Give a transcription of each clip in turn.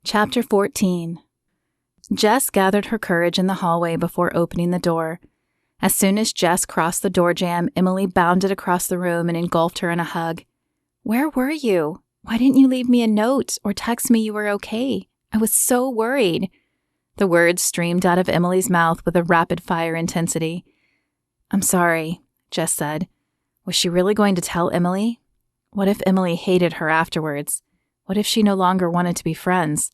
Chapter 14. Jess gathered her courage in the hallway before opening the door. As soon as Jess crossed the door jamb, Emily bounded across the room and engulfed her in a hug. "Where were you? Why didn't you leave me a note or text me you were okay? I was so worried." The words streamed out of Emily's mouth with a rapid-fire intensity. "I'm sorry," Jess said. Was she really going to tell Emily? What if Emily hated her afterwards? What if she no longer wanted to be friends?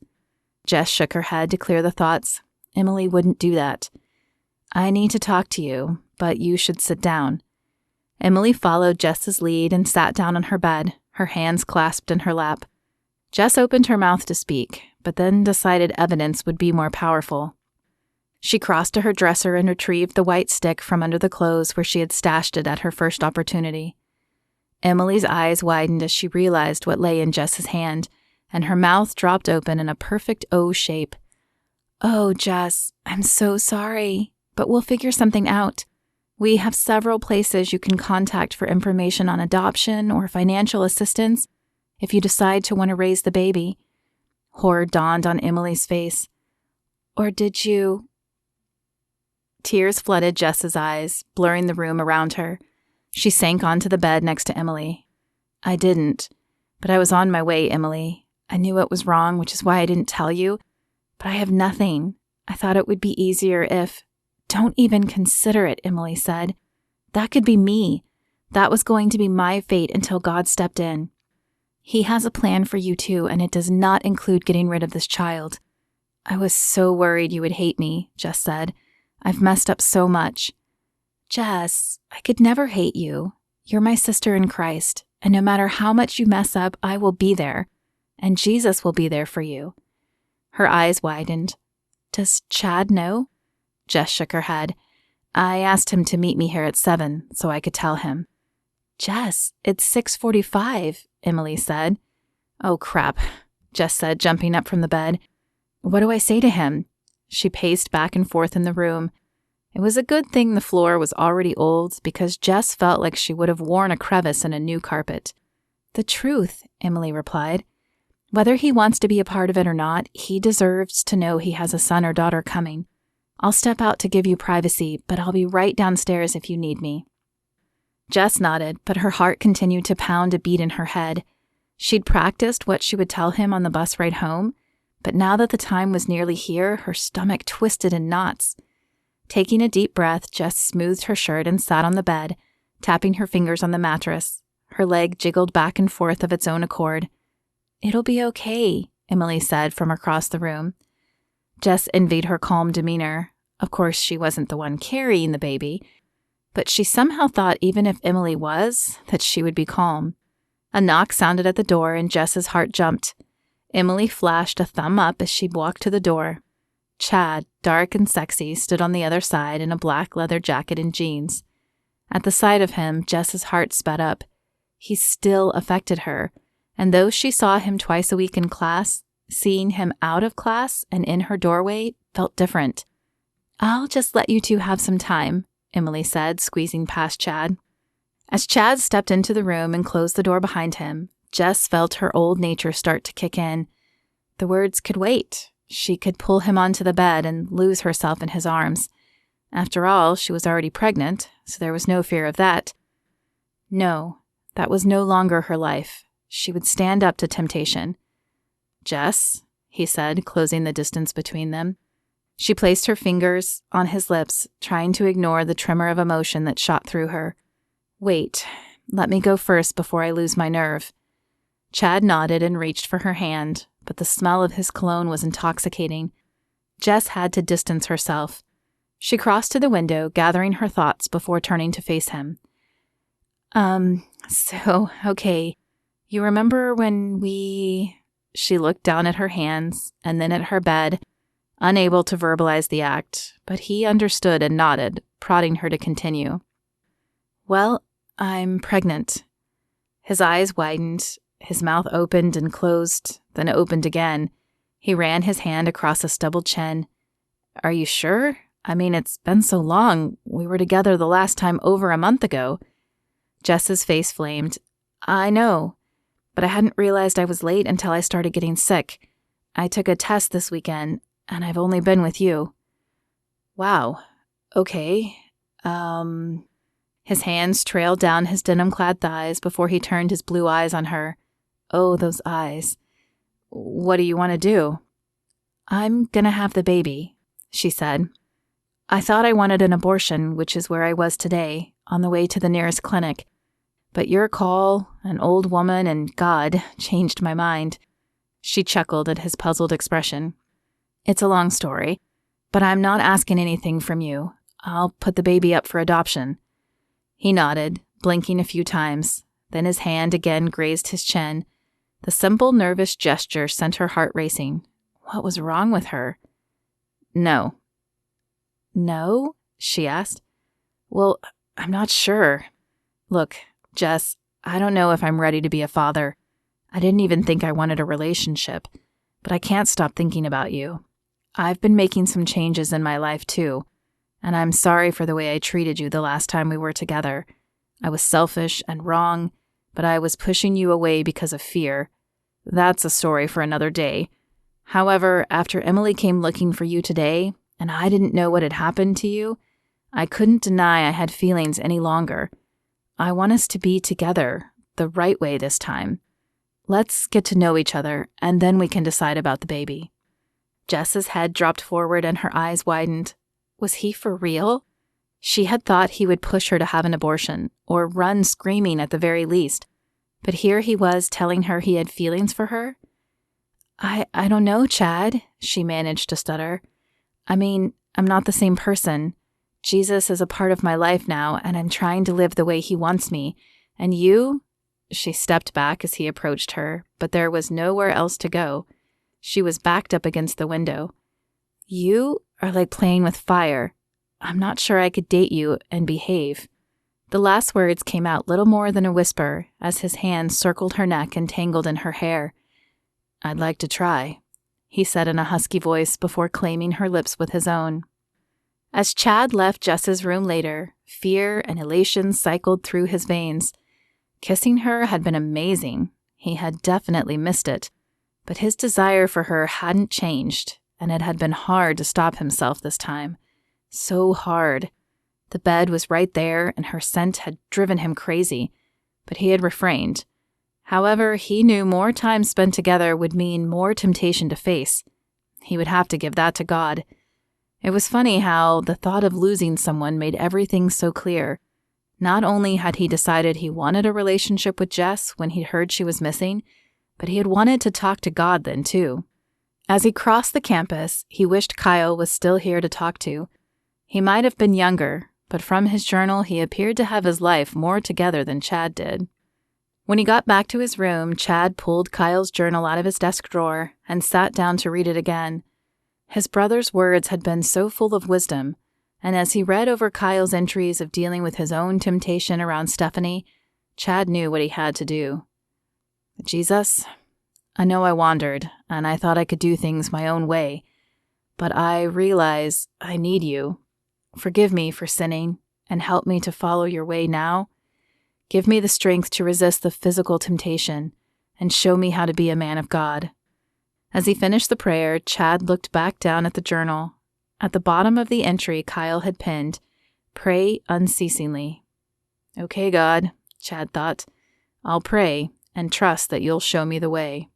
Jess shook her head to clear the thoughts. Emily wouldn't do that. "I need to talk to you, but you should sit down." Emily followed Jess's lead and sat down on her bed, her hands clasped in her lap. Jess opened her mouth to speak, but then decided evidence would be more powerful. She crossed to her dresser and retrieved the white stick from under the clothes where she had stashed it at her first opportunity. Emily's eyes widened as she realized what lay in Jess's hand, and her mouth dropped open in a perfect O shape. "Oh, Jess, I'm so sorry, but we'll figure something out. We have several places you can contact for information on adoption or financial assistance if you decide to want to raise the baby." Horror dawned on Emily's face. "Or did you?" Tears flooded Jess's eyes, blurring the room around her. She sank onto the bed next to Emily. "I didn't, but I was on my way, Emily. I knew it was wrong, which is why I didn't tell you. But I have nothing. I thought it would be easier if—" "Don't even consider it," Emily said. "That could be me. That was going to be my fate until God stepped in. He has a plan for you too, and it does not include getting rid of this child." "I was so worried you would hate me," Jess said. "I've messed up so much." "Jess, I could never hate you. You're my sister in Christ, and no matter how much you mess up, I will be there, and Jesus will be there for you." Her eyes widened. "Does Chad know?" Jess shook her head. "I asked him to meet me here at 7 so I could tell him." "Jess, it's 6:45, Emily said. "Oh, crap," Jess said, jumping up from the bed. "What do I say to him?" She paced back and forth in the room. It was a good thing the floor was already old, because Jess felt like she would have worn a crevice in a new carpet. "The truth," Emily replied. "Whether he wants to be a part of it or not, he deserves to know he has a son or daughter coming. I'll step out to give you privacy, but I'll be right downstairs if you need me." Jess nodded, but her heart continued to pound a beat in her head. She'd practiced what she would tell him on the bus ride home, but now that the time was nearly here, her stomach twisted in knots. Taking a deep breath, Jess smoothed her shirt and sat on the bed, tapping her fingers on the mattress. Her leg jiggled back and forth of its own accord. "It'll be okay," Emily said from across the room. Jess envied her calm demeanor. Of course, she wasn't the one carrying the baby, but she somehow thought even if Emily was, that she would be calm. A knock sounded at the door and Jess's heart jumped. Emily flashed a thumb up as she walked to the door. Chad, dark and sexy, stood on the other side in a black leather jacket and jeans. At the sight of him, Jess's heart sped up. He still affected her, and though she saw him twice a week in class, seeing him out of class and in her doorway felt different. "I'll just let you two have some time," Emily said, squeezing past Chad. As Chad stepped into the room and closed the door behind him, Jess felt her old nature start to kick in. The words could wait. She could pull him onto the bed and lose herself in his arms. After all, she was already pregnant, so there was no fear of that. No, that was no longer her life. She would stand up to temptation. "Jess," he said, closing the distance between them. She placed her fingers on his lips, trying to ignore the tremor of emotion that shot through her. "Wait, let me go first before I lose my nerve." Chad nodded and reached for her hand, but the smell of his cologne was intoxicating. Jess had to distance herself. She crossed to the window, gathering her thoughts before turning to face him. Okay, you remember when we—" She looked down at her hands and then at her bed, unable to verbalize the act, but he understood and nodded, prodding her to continue. "Well, I'm pregnant." His eyes widened, his mouth opened and closed, then opened again. He ran his hand across a stubbled chin. "Are you sure? I mean, it's been so long. We were together the last time over a month ago." Jess's face flamed. "I know, but I hadn't realized I was late until I started getting sick. I took a test this weekend, and I've only been with you." "Wow. Okay. His hands trailed down his denim-clad thighs before he turned his blue eyes on her. Oh, those eyes. "What do you want to do?" "I'm gonna have the baby," she said. "I thought I wanted an abortion, which is where I was today, on the way to the nearest clinic. But your call, an old woman, and God changed my mind." She chuckled at his puzzled expression. "It's a long story, but I'm not asking anything from you. I'll put the baby up for adoption." He nodded, blinking a few times. Then his hand again grazed his chin. The simple, nervous gesture sent her heart racing. What was wrong with her? "No." "No?" she asked. "Well, I'm not sure. Look, Jess, I don't know if I'm ready to be a father. I didn't even think I wanted a relationship, but I can't stop thinking about you. I've been making some changes in my life too, and I'm sorry for the way I treated you the last time we were together. I was selfish and wrong, but I was pushing you away because of fear. That's a story for another day. However, after Emily came looking for you today, and I didn't know what had happened to you, I couldn't deny I had feelings any longer. I want us to be together, the right way this time. Let's get to know each other, and then we can decide about the baby." Jess's head dropped forward and her eyes widened. Was he for real? She had thought he would push her to have an abortion, or run screaming at the very least. But here he was telling her he had feelings for her? I don't know, Chad," she managed to stutter. "I mean, I'm not the same person. Jesus is a part of my life now, and I'm trying to live the way he wants me. And you?" She stepped back as he approached her, but there was nowhere else to go. She was backed up against the window. "You are like playing with fire. I'm not sure I could date you and behave." The last words came out little more than a whisper as his hands circled her neck and tangled in her hair. "I'd like to try," he said in a husky voice before claiming her lips with his own. As Chad left Jess's room later, fear and elation cycled through his veins. Kissing her had been amazing. He had definitely missed it. But his desire for her hadn't changed, and it had been hard to stop himself this time. So hard. The bed was right there, and her scent had driven him crazy, but he had refrained. However, he knew more time spent together would mean more temptation to face. He would have to give that to God. It was funny how the thought of losing someone made everything so clear. Not only had he decided he wanted a relationship with Jess when he heard she was missing, but he had wanted to talk to God then too. As he crossed the campus, he wished Kyle was still here to talk to. He might have been younger, but from his journal he appeared to have his life more together than Chad did. When he got back to his room, Chad pulled Kyle's journal out of his desk drawer and sat down to read it again. His brother's words had been so full of wisdom, and as he read over Kyle's entries of dealing with his own temptation around Stephanie, Chad knew what he had to do. "Jesus, I know I wandered, and I thought I could do things my own way, but I realize I need you. Forgive me for sinning, and help me to follow your way now. Give me the strength to resist the physical temptation, and show me how to be a man of God." As he finished the prayer, Chad looked back down at the journal. At the bottom of the entry Kyle had pinned, "Pray unceasingly." "Okay, God," Chad thought. "I'll pray and trust that you'll show me the way."